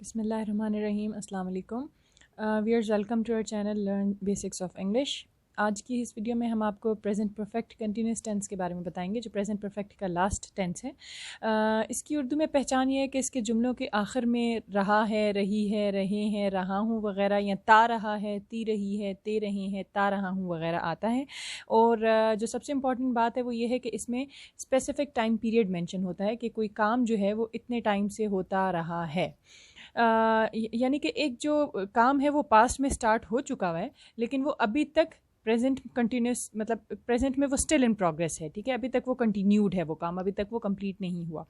बिस्मिल्लाहिर्रहमानिर्रहीम अस्सलाम वालेकुम viewers, welcome to our channel learn basics of English. आज की इस वीडियो में हम आपको प्रेजेंट परफेक्ट कंटिन्यूस टेंस के बारे में बताएंगे, जो प्रेजेंट परफेक्ट का लास्ट टेंस है। इसकी उर्दू में पहचान ये है कि इसके जुमलों के आखिर में रहा है, रही है, रहे हैं, रहा हूँ वगैरह, या ता रहा है, ती रही है, ते रहे हैं, ता रहा हूँ वगैरह आता है। और जो सबसे इम्पॉर्टेंट बात है वो ये है कि इसमें स्पेसिफिक टाइम पीरियड मेंशन होता है कि कोई काम जो है वो इतने टाइम से होता रहा है। यानी कि एक जो काम है वो पास्ट में स्टार्ट हो चुका हुआ है, लेकिन वो अभी तक प्रेजेंट कंटिन्यूस, मतलब प्रेजेंट में वो स्टिल इन प्रोग्रेस है। ठीक है, अभी तक वो कंटिन्यूड है, वो काम अभी तक वो कंप्लीट नहीं हुआ।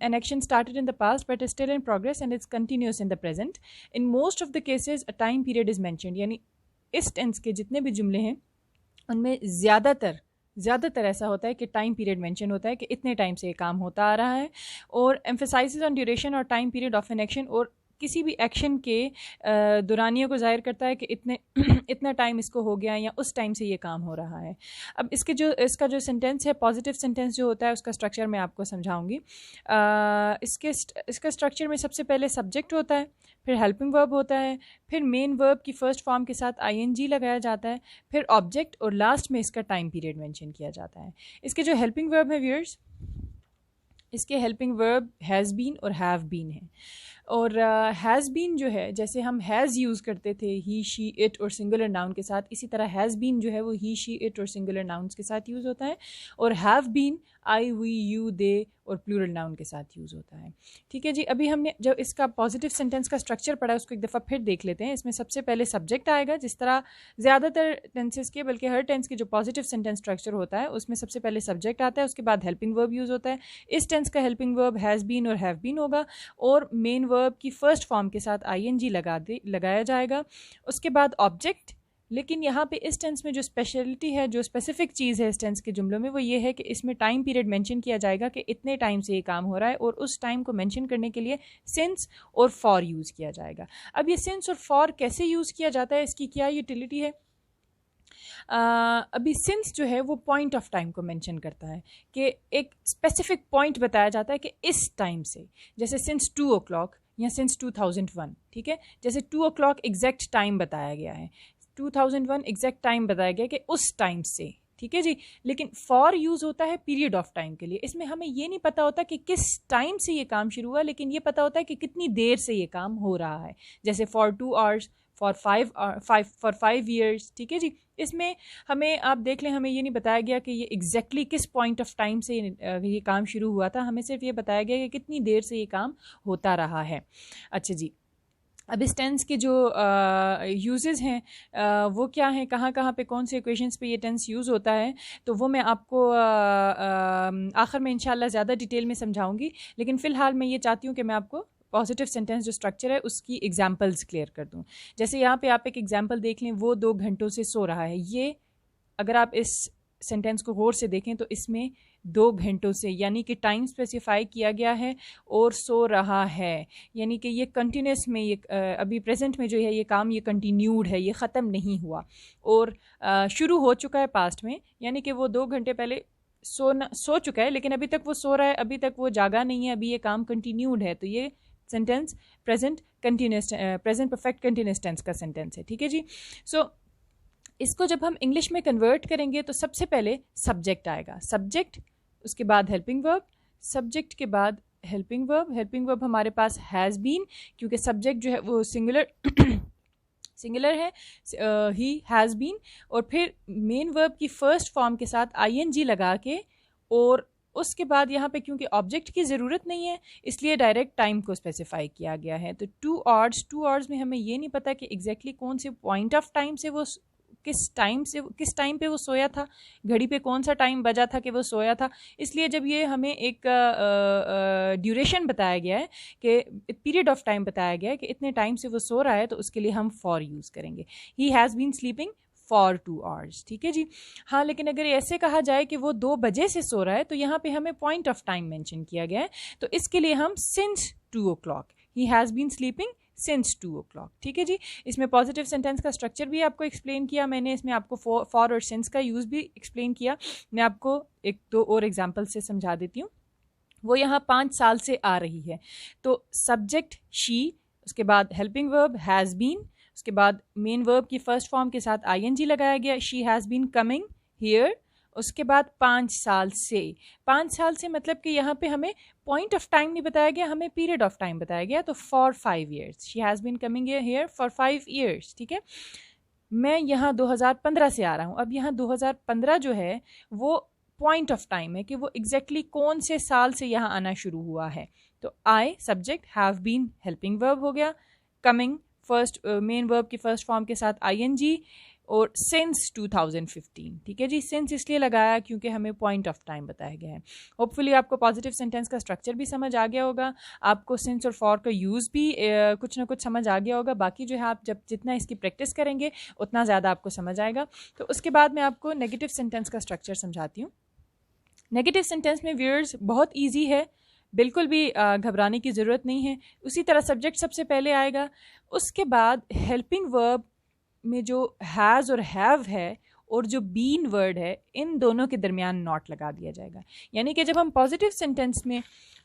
An action started in the past but is still in progress and it's continuous in the present. In most of the cases a time period is mentioned, यानी इस टेंस के जितने भी जुमले हैं उनमें ज़्यादातर ऐसा होता है कि टाइम पीरियड मेंशन होता है कि इतने टाइम से ये काम होता आ रहा है। और एम्फेसाइजेस ऑन ड्यूरेशन और time period of an action, और किसी भी एक्शन के दुरानियों को जाहिर करता है कि इतने इतना टाइम इसको हो गया या उस टाइम से ये काम हो रहा है। अब इसका जो सेंटेंस है, पॉजिटिव सेंटेंस जो होता है, उसका स्ट्रक्चर मैं आपको समझाऊंगी। इसका स्ट्रक्चर में सबसे पहले सब्जेक्ट होता है, फिर हेल्पिंग वर्ब होता है, फिर मेन वर्ब की फर्स्ट फॉर्म के साथ आईएनजी लगाया जाता है, फिर ऑब्जेक्ट, और लास्ट में इसका टाइम पीरियड मेंशन किया जाता है। इसके जो हेल्पिंग वर्ब है व्यूअर्स, इसके हेल्पिंग वर्ब हैज़ बीन और हैव बीन है। और हैज़ बीन जो है, जैसे हम हैज़ यूज़ करते थे ही, शी, इट और सिंगुलर नाउन के साथ, इसी तरह हैज़ बीन जो है वो ही, शी, इट और सिंगुलर नाउन्स के साथ यूज़ होता है। और have been I, we, you, they और प्लूरल नाउन के साथ यूज़ होता है। ठीक है जी, अभी हमने जब इसका पॉजिटिव सेंटेंस का स्ट्रक्चर पढ़ा उसको एक दफ़ा फिर देख लेते हैं। इसमें सबसे पहले सब्जेक्ट आएगा, जिस तरह ज़्यादातर टेंसेस के, बल्कि हर टेंस के जो पॉजिटिव सेंटेंस स्ट्रक्चर होता है उसमें सबसे पहले सब्जेक्ट आता है, उसके बाद हेल्पिंग वर्ब यूज़ होता है। इस टेंस का हेल्पिंग वर्ब हैज़ बीन और हैव बीन होगा, और मेन वर्ब की फर्स्ट फॉर्म के साथ आईएनजी लगाया जाएगा। उसके बाद ऑब्जेक्ट। लेकिन यहाँ पे इस टेंस में जो स्पेशलिटी है, जो स्पेसिफिक चीज़ है इस टेंस के जुमलों में, वो ये है कि इसमें टाइम पीरियड मेंशन किया जाएगा कि इतने टाइम से ये काम हो रहा है, और उस टाइम को मेंशन करने के लिए सिंस और फॉर यूज़ किया जाएगा। अब ये सिंस और फॉर कैसे यूज़ किया जाता है, इसकी क्या यूटिलिटी है? अभी सिंस जो है वो पॉइंट ऑफ टाइम को मेंशन करता है कि एक स्पेसिफिक पॉइंट बताया जाता है कि इस टाइम से, जैसे सिंस 2 o'clock या सिंस 2001। ठीक है, जैसे 2 o'clock एग्जैक्ट टाइम बताया गया है, 2001 एग्जैक्ट टाइम बताया गया कि उस टाइम से। ठीक है जी, लेकिन फॉर यूज़ होता है पीरियड ऑफ टाइम के लिए। इसमें हमें ये नहीं पता होता कि किस टाइम से ये काम शुरू हुआ, लेकिन ये पता होता है कि कितनी देर से ये काम हो रहा है, जैसे फॉर 2 hours, फॉर 5 years। ठीक है जी, इसमें हमें, आप देख लें, हमें ये नहीं बताया गया कि ये एग्जैक्टली किस पॉइंट ऑफ टाइम से ये काम शुरू हुआ था, हमें सिर्फ ये बताया गया कि कितनी देर से ये काम होता रहा है। अच्छा जी, अब इस टेंस के जो यूजेस हैं वो क्या हैं, कहाँ कहाँ पे, कौन से इक्वेशंस पे ये टेंस यूज़ होता है, तो वो मैं आपको आखिर में इंशाल्लाह ज़्यादा डिटेल में समझाऊंगी। लेकिन फ़िलहाल मैं ये चाहती हूँ कि मैं आपको पॉजिटिव सेंटेंस जो स्ट्रक्चर है उसकी एग्जांपल्स क्लियर कर दूँ। जैसे यहाँ पे आप एक एग्जांपल देख लें, वो 2 घंटों से सो रहा है। ये अगर आप इस सेंटेंस को गौर से देखें तो इसमें 2 घंटों से, यानी कि टाइम स्पेसिफाई किया गया है, और सो रहा है, यानी कि ये कंटिन्यूस में, ये अभी प्रेजेंट में जो है ये काम, ये कंटिन्यूड है, ये ख़त्म नहीं हुआ, और शुरू हो चुका है पास्ट में, यानी कि वो 2 घंटे पहले सो चुका है, लेकिन अभी तक वो सो रहा है, अभी तक वो जागा नहीं है, अभी ये काम कंटिन्यूड है। तो ये sentence present perfect continuous tense का सेंटेंस है। ठीक है जी, सो इसको जब हम इंग्लिश में कन्वर्ट करेंगे तो सबसे पहले सब्जेक्ट आएगा, सब्जेक्ट, उसके बाद हेल्पिंग वर्ब, सब्जेक्ट के बाद हेल्पिंग वर्ब। हेल्पिंग वर्ब हमारे पास हैज़ बीन, क्योंकि सब्जेक्ट जो है वो सिंगुलर है, ही हैज़ बीन, और फिर मेन वर्ब की फर्स्ट फॉर्म के साथ आईएनजी लगा के, और उसके बाद यहाँ पे क्योंकि ऑब्जेक्ट की ज़रूरत नहीं है इसलिए डायरेक्ट टाइम को स्पेसिफाई किया गया है। तो 2 hours में हमें ये नहीं पता कि एग्जैक्टली कौन से पॉइंट ऑफ टाइम से वो, किस टाइम पे वो सोया था, घड़ी पे कौन सा टाइम बजा था कि वो सोया था। इसलिए जब ये हमें एक ड्यूरेशन बताया गया है, कि पीरियड ऑफ टाइम बताया गया है कि इतने टाइम से वो सो रहा है, तो उसके लिए हम फॉर यूज़ करेंगे। He has been sleeping for 2 hours। ठीक है जी, हाँ, लेकिन अगर ऐसे कहा जाए कि वो 2 बजे से सो रहा है, तो यहाँ पे हमें पॉइंट ऑफ टाइम मेंशन किया गया है, तो इसके लिए हम since 2 o'clock, he has been sleeping since 2 o'clock। ठीक है जी, इसमें पॉजिटिव सेंटेंस का स्ट्रक्चर भी आपको एक्सप्लेन किया मैंने, इसमें आपको फॉर और सिंस का यूज़ भी एक्सप्लेन किया। मैं आपको 1-2 और एग्जांपल से समझा देती हूँ। वो यहाँ 5 साल से आ रही है। तो सब्जेक्ट शी, उसके बाद हेल्पिंग वर्ब हैज़ बीन, उसके बाद मेन वर्ब की फर्स्ट फॉर्म के साथ आईएनजी लगाया गया, she has been coming here, उसके बाद 5 साल से। 5 साल से मतलब कि यहाँ पे हमें पॉइंट ऑफ टाइम नहीं बताया गया, हमें पीरियड ऑफ टाइम बताया गया। तो for 5 years, she has been coming here for 5 years. ठीक है, मैं यहाँ 2015 से आ रहा हूँ। अब यहाँ 2015 जो है वो पॉइंट ऑफ टाइम है कि वो एग्जैक्टली कौन से साल से यहाँ आना शुरू हुआ है। तो I subject, have been helping verb हो गया, कमिंग फर्स्ट मेन वर्ब की फर्स्ट फॉर्म के साथ आईएनजी, और सिंस 2015। ठीक है जी, सिंस इसलिए लगाया क्योंकि हमें पॉइंट ऑफ टाइम बताया गया है। होपफुली आपको पॉजिटिव सेंटेंस का स्ट्रक्चर भी समझ आ गया होगा, आपको सिंस और फॉर का यूज़ भी कुछ ना कुछ समझ आ गया होगा। बाकी जो है आप जब जितना इसकी प्रैक्टिस करेंगे उतना ज़्यादा आपको समझ आएगा। तो उसके बाद मैं आपको नेगेटिव सेंटेंस का स्ट्रक्चर समझाती हूँ। नेगेटिव सेंटेंस में व्यूअर्स बहुत ईजी है, बिल्कुल भी घबराने की ज़रूरत नहीं है। उसी तरह सब्जेक्ट सबसे पहले आएगा, उसके बाद हेल्पिंग वर्ब में जो हैज़ और हैव है और जो बीन वर्ड है, इन दोनों के दरमियान नॉट लगा दिया जाएगा। यानी कि जब हम पॉजिटिव सेंटेंस में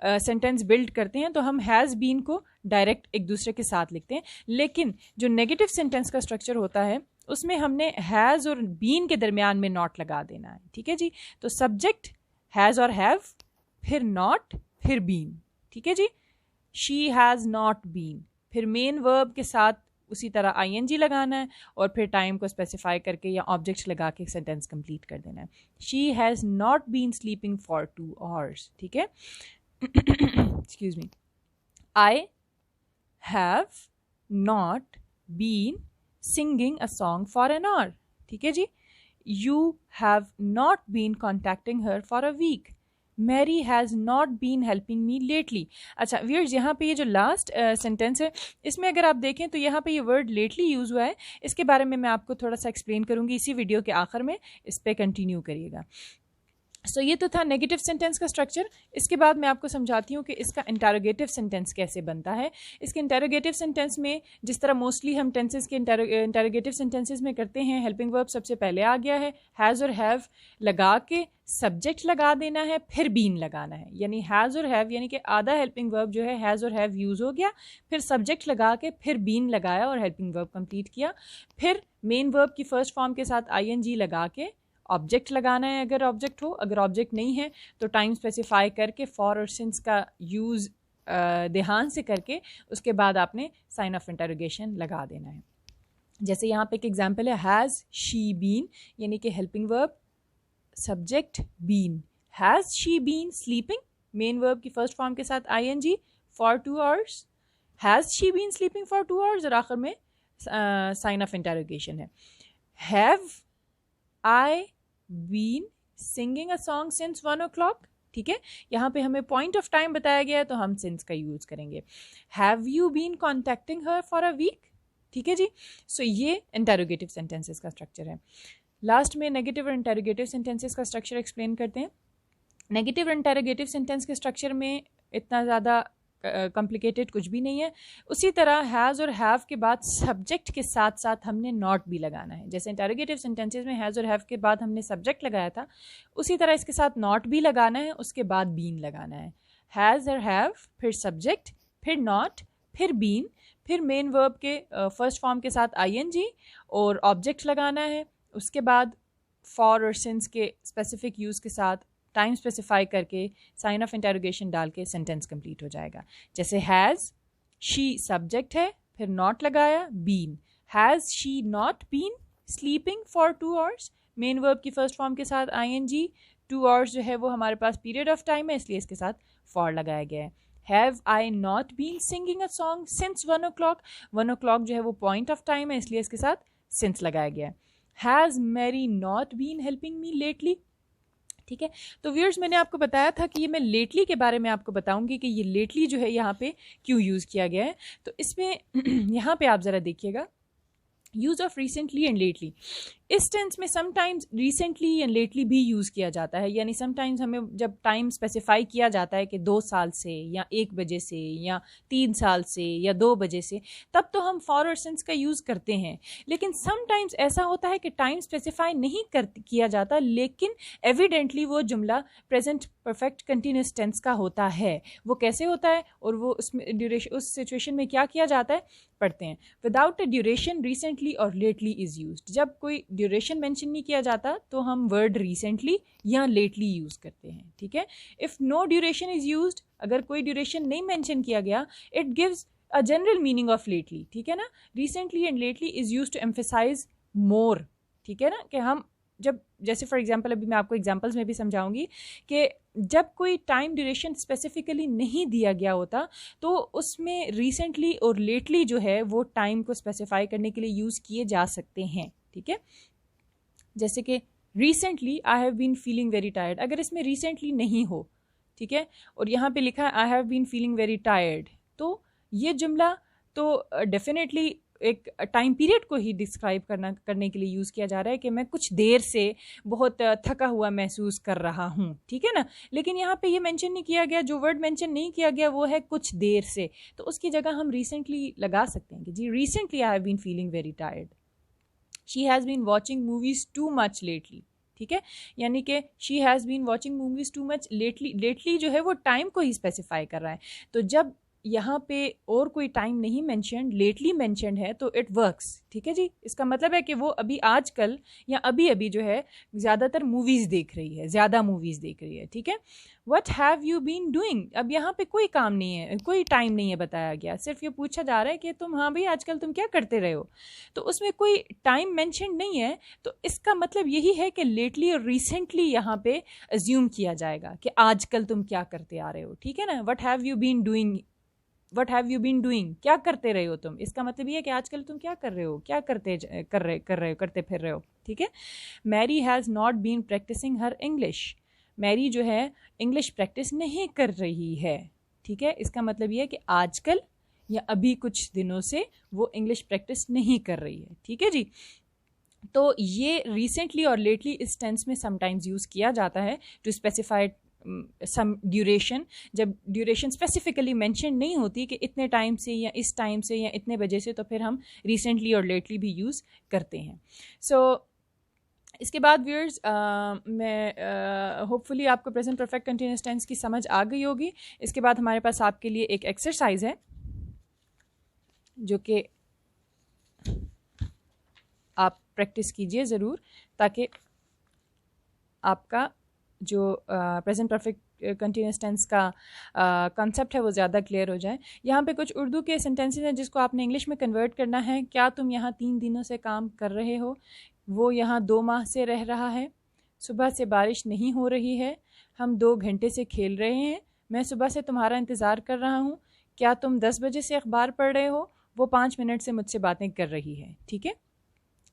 सेंटेंस बिल्ड करते हैं तो हम हैज़ बीन को डायरेक्ट एक दूसरे के साथ लिखते हैं, लेकिन जो नेगेटिव सेंटेंस का स्ट्रक्चर होता है उसमें हमने हैज़ और बीन के दरमियान में नॉट लगा देना है। ठीक है जी, तो सब्जेक्ट हैज़ और हैव, फिर नॉट, फिर बीन। ठीक है जी, शी हैज़ नॉट बीन, फिर मेन वर्ब के साथ उसी तरह आईएनजी लगाना है और फिर टाइम को स्पेसिफाई करके या ऑब्जेक्ट लगा के सेंटेंस कंप्लीट कर देना है। She has not been sleeping for 2 hours। ठीक है, excuse me, I have not been singing a song for an hour. ठीक है जी, you have not been contacting her for a week. Mary has not been helping me lately. अच्छा viewers, यहाँ पे ये जो लास्ट सेंटेंस है इसमें अगर आप देखें तो यहाँ पे ये वर्ड लेटली यूज़ हुआ है। इसके बारे में मैं आपको थोड़ा सा एक्सप्लेन करूँगी इसी वीडियो के आखिर में, इस पर कंटिन्यू करिएगा। सो ये तो था नेगेटिव सेंटेंस का स्ट्रक्चर। इसके बाद मैं आपको समझाती हूँ कि इसका इंटरोगेटिव सेंटेंस कैसे बनता है। इसके इंटरोगेटिव सेंटेंस में जिस तरह मोस्टली हम टेंसेस के इंटरोगेटिव सेंटेंसेस में करते हैं, हेल्पिंग वर्ब सबसे पहले आ गया है, हैज़ और हैव लगा के सब्जेक्ट लगा देना है, फिर बीन लगाना है। यानी हैज़ और हैव यानी कि आधा हेल्पिंग वर्ब जो है हैज़ और हैव यूज़ हो गया, फिर सब्जेक्ट लगा के फिर बीन लगाया और हेल्पिंग वर्ब कंप्लीट किया, फिर मेन वर्ब की फर्स्ट फॉर्म के साथ आईएनजी लगा के ऑब्जेक्ट लगाना है अगर ऑब्जेक्ट हो, अगर ऑब्जेक्ट नहीं है तो टाइम स्पेसिफाई करके फॉर और सिंस का यूज़ ध्यान से करके उसके बाद आपने साइन ऑफ इंटरोगेशन लगा देना है। जैसे यहाँ पे एक एग्जांपल है, हैज़ शी बीन यानी कि helping verb subject been, has she been sleeping main verb की फर्स्ट फॉर्म के साथ I N G for 2 hours, has she been sleeping for 2 hours और आखिर में साइन ऑफ इंटरोगेशन है। Have I been singing a song since 1 o'clock। ठीक है, यहाँ पे हमें पॉइंट ऑफ टाइम बताया गया है तो हम सिंस का यूज़ करेंगे। Have you been contacting her for a week. ठीक है जी, सो ये इंटरोगेटिव सेंटेंसेस का स्ट्रक्चर है। लास्ट में नेगेटिव और इंटरोगेटिव सेंटेंसेस का स्ट्रक्चर एक्सप्लेन करते हैं। नेगेटिव और इंटरोगेटिव सेंटेंस के स्ट्रक्चर में इतना ज़्यादा कॉम्प्लिकेटेड कुछ भी नहीं है। उसी तरह हैज़ और हैव के बाद सब्जेक्ट के साथ साथ हमने नॉट भी लगाना है। जैसे इंटरोगेटिव सेंटेंसेस में हैज़ और हैव के बाद हमने सब्जेक्ट लगाया था, उसी तरह इसके साथ नॉट भी लगाना है, उसके बाद बीन लगाना है। हैज़ और हैव, फिर सब्जेक्ट, फिर नॉट, फिर बीन, फिर मेन वर्ब के फर्स्ट फॉर्म के साथ आईएनजी और ऑब्जेक्ट लगाना है। उसके बाद फॉर और सिंस के स्पेसिफिक यूज़ के साथ टाइम स्पेसिफाई करके साइन ऑफ इंटरोगेशन डाल के सेंटेंस कंप्लीट हो जाएगा। जैसे हैज़ शी सब्जेक्ट है, फिर नॉट लगाया, been, has she not been sleeping for 2 hours main verb की फर्स्ट फॉर्म के साथ आईएनजी, 2 hours जो है वो हमारे पास पीरियड ऑफ टाइम है इसलिए इसके साथ फॉर लगाया गया है। Have I not been singing a song since 1 o'clock, 1 o'clock जो है वो पॉइंट ऑफ टाइम है इसलिए इसके साथ सिंस लगाया गया है। Has Mary not been helping me lately. ठीक है, तो व्यूअर्स मैंने आपको बताया था कि ये मैं लेटली के बारे में आपको बताऊंगी कि ये लेटली जो है यहाँ पे क्यों यूज़ किया गया है। तो इसमें यहाँ पे आप ज़रा देखिएगा, use of recently and lately. इस टेंस में समटाइम्स रिसेंटली या लेटली भी यूज़ किया जाता है, यानी समटाइम्स हमें जब टाइम स्पेसिफाई किया जाता है कि 2 साल से या 1 बजे से या 3 साल से या 2 बजे से, तब तो हम फॉर और सिंस का यूज़ करते हैं। लेकिन समटाइम्स ऐसा होता है कि टाइम स्पेसिफाई नहीं किया जाता, लेकिन एविडेंटली वो जुमला प्रेजेंट परफेक्ट कंटिन्यूस टेंस का होता है। वो कैसे होता है और वो उसमें ड्यूरेशन, उस सिचुएशन में क्या किया जाता है, पढ़ते हैं। विदाउट अ ड्यूरेशन रिसेंटली और लेटली इज़ यूज्ड। जब कोई ड्यूरेशन मेंशन नहीं किया जाता तो हम वर्ड रिसेंटली या लेटली यूज़ करते हैं, ठीक है। If no duration is used, अगर कोई ड्यूरेशन नहीं मेंशन किया गया, it gives a general meaning of lately, ठीक है ना। Recently and lately is used to emphasise more, ठीक है ना, कि हम जब, जैसे फॉर एग्जांपल अभी मैं आपको एग्जांपल्स में भी समझाऊंगी कि जब कोई टाइम ड्यूरेशन स्पेसिफिकली नहीं दिया गया होता तो उसमें रिसेंटली और लेटली जो है वो टाइम को स्पेसिफाई करने के लिए यूज़ किए जा सकते हैं, ठीक है। जैसे कि recently I have been feeling very tired, अगर इसमें रिसेंटली नहीं हो, ठीक है, और यहाँ पे लिखा है I have been feeling very tired, तो ये जुमला तो डेफिनेटली एक टाइम पीरियड को ही डिस्क्राइब करने के लिए यूज़ किया जा रहा है कि मैं कुछ देर से बहुत थका हुआ महसूस कर रहा हूँ, ठीक है ना। लेकिन यहाँ पे ये मेंशन नहीं किया गया, जो वर्ड मेंशन नहीं किया गया वो है कुछ देर से, तो उसकी जगह हम रिसेंटली लगा सकते हैं कि जी recently I have been feeling very tired. She has been watching movies too much lately, ठीक है, यानी कि she has been watching movies too much lately. Lately जो है वो टाइम को ही स्पेसिफाई कर रहा है, तो जब यहाँ पे और कोई टाइम नहीं मेंशन्ड, लेटली मेंशन्ड है तो इट वर्क्स, ठीक है जी। इसका मतलब है कि वो अभी आजकल या अभी अभी जो है ज़्यादातर मूवीज़ देख रही है, ज़्यादा मूवीज़ देख रही है, ठीक है। What have you been doing, अब यहाँ पे कोई काम नहीं है, कोई टाइम नहीं है बताया गया, सिर्फ ये पूछा जा रहा है कि तुम, हाँ भाई आजकल तुम क्या करते रहे हो, तो उसमें कोई टाइम मेंशन्ड नहीं है, तो इसका मतलब यही है कि लेटली और रिसेंटली यहाँ पे अज्यूम किया जाएगा कि आजकल तुम क्या करते आ रहे हो, ठीक है ना। What have you been doing, what have you been doing, क्या करते रहे हो तुम, इसका मतलब ये है कि आजकल तुम क्या कर रहे हो, क्या करते फिर रहे हो, ठीक है। Mary has not been practising her English, Mary जो है इंग्लिश प्रैक्टिस नहीं कर रही है, ठीक है। इसका मतलब ये है कि आजकल या अभी कुछ दिनों से वो इंग्लिश प्रैक्टिस नहीं कर रही है, ठीक है जी। तो ये रिसेंटली और लेटली इस टेंस में समटाइम्स यूज़ किया जाता है टू स्पेसिफाई सम ड्यूरेशन, जब ड्यूरेशन स्पेसिफिकली मेंशन नहीं होती कि इतने टाइम से या इस टाइम से या इतने बजे से, तो फिर हम रिसेंटली और लेटली भी यूज़ करते हैं। सो इसके बाद व्यूअर्स मैं होपफुली आपको प्रेजेंट परफेक्ट कंटिन्यूअस टेंस की समझ आ गई होगी। इसके बाद हमारे पास आपके लिए एक एक्सरसाइज है जो कि आप प्रैक्टिस कीजिए ज़रूर, ताकि आपका जो प्रेजेंट परफेक्ट कंटिन्यूअस टेंस का कॉन्सेप्ट है वो ज़्यादा क्लियर हो जाए। यहाँ पे कुछ उर्दू के सेंटेंसेस हैं जिसको आपने इंग्लिश में कन्वर्ट करना है। क्या तुम यहाँ 3 दिनों से काम कर रहे हो, वो यहाँ 2 माह से रह रहा है, सुबह से बारिश नहीं हो रही है, हम 2 घंटे से खेल रहे हैं, मैं सुबह से तुम्हारा इंतज़ार कर रहा हूँ, क्या तुम 10 बजे से अखबार पढ़ रहे हो, वो 5 मिनट से मुझसे बातें कर रही है, ठीक है।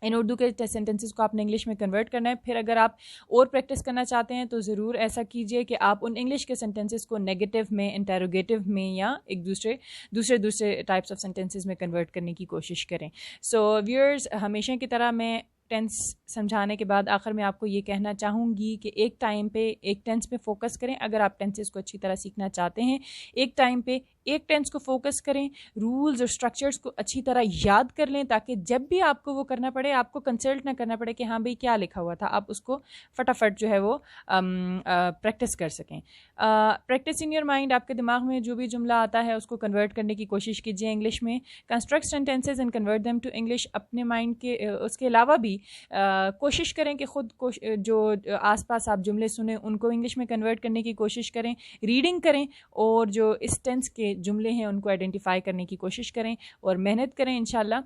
इन उर्दू के सेंटेंसेस को आपने इंग्लिश में कन्वर्ट करना है। फिर अगर आप और प्रैक्टिस करना चाहते हैं तो ज़रूर ऐसा कीजिए कि आप उन इंग्लिश के सेंटेंसेस को नेगेटिव में, इंटेरोगेटिव में या एक दूसरे टाइप्स ऑफ सेंटेंसेस में कन्वर्ट करने की कोशिश करें। सो व्यूअर्स, हमेशा की तरह मैं टेंस समझाने के बाद आखिर में आपको ये कहना चाहूँगी कि एक टाइम पे एक टेंस पे फोकस करें। अगर आप टेंसेस को अच्छी तरह सीखना चाहते हैं, एक टाइम पे एक टेंस को फोकस करें, रूल्स और स्ट्रक्चर्स को अच्छी तरह याद कर लें, ताकि जब भी आपको वो करना पड़े आपको कंसल्ट ना करना पड़े कि हाँ भाई क्या लिखा हुआ था, आप उसको फटाफट जो है वो प्रैक्टिस कर सकें। प्रैक्टिस इन योर माइंड, आपके दिमाग में जो भी जुमला आता है उसको कन्वर्ट करने की कोशिश कीजिए इंग्लिश में। Construct sentences and convert them to English. अपने माइंड के उसके अलावा भी कोशिश करें कि ख़ुद को जो आसपास आप जुमले सुने उनको इंग्लिश में कन्वर्ट करने की कोशिश करें। रीडिंग करें और जो इस टेंस के जुमले हैं उनको आइडेंटिफाई करने की कोशिश करें और मेहनत करें, इंशाल्लाह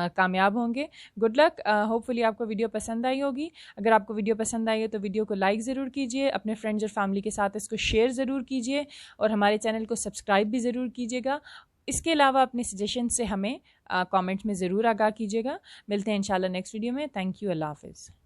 कामयाब होंगे। Good luck. होपफुली आपको वीडियो पसंद आई होगी। अगर आपको वीडियो पसंद आई है तो वीडियो को लाइक ज़रूर कीजिए, अपने फ्रेंड्स और फैमिली के साथ इसको शेयर ज़रूर कीजिए और हमारे चैनल को सब्सक्राइब भी ज़रूर कीजिएगा। इसके अलावा अपने सजेशन से हमें कमेंट्स में ज़रूर आगाह कीजिएगा। मिलते हैं इंशाल्लाह नेक्स्ट वीडियो में। Thank you. अल्लाह हाफ़िज़।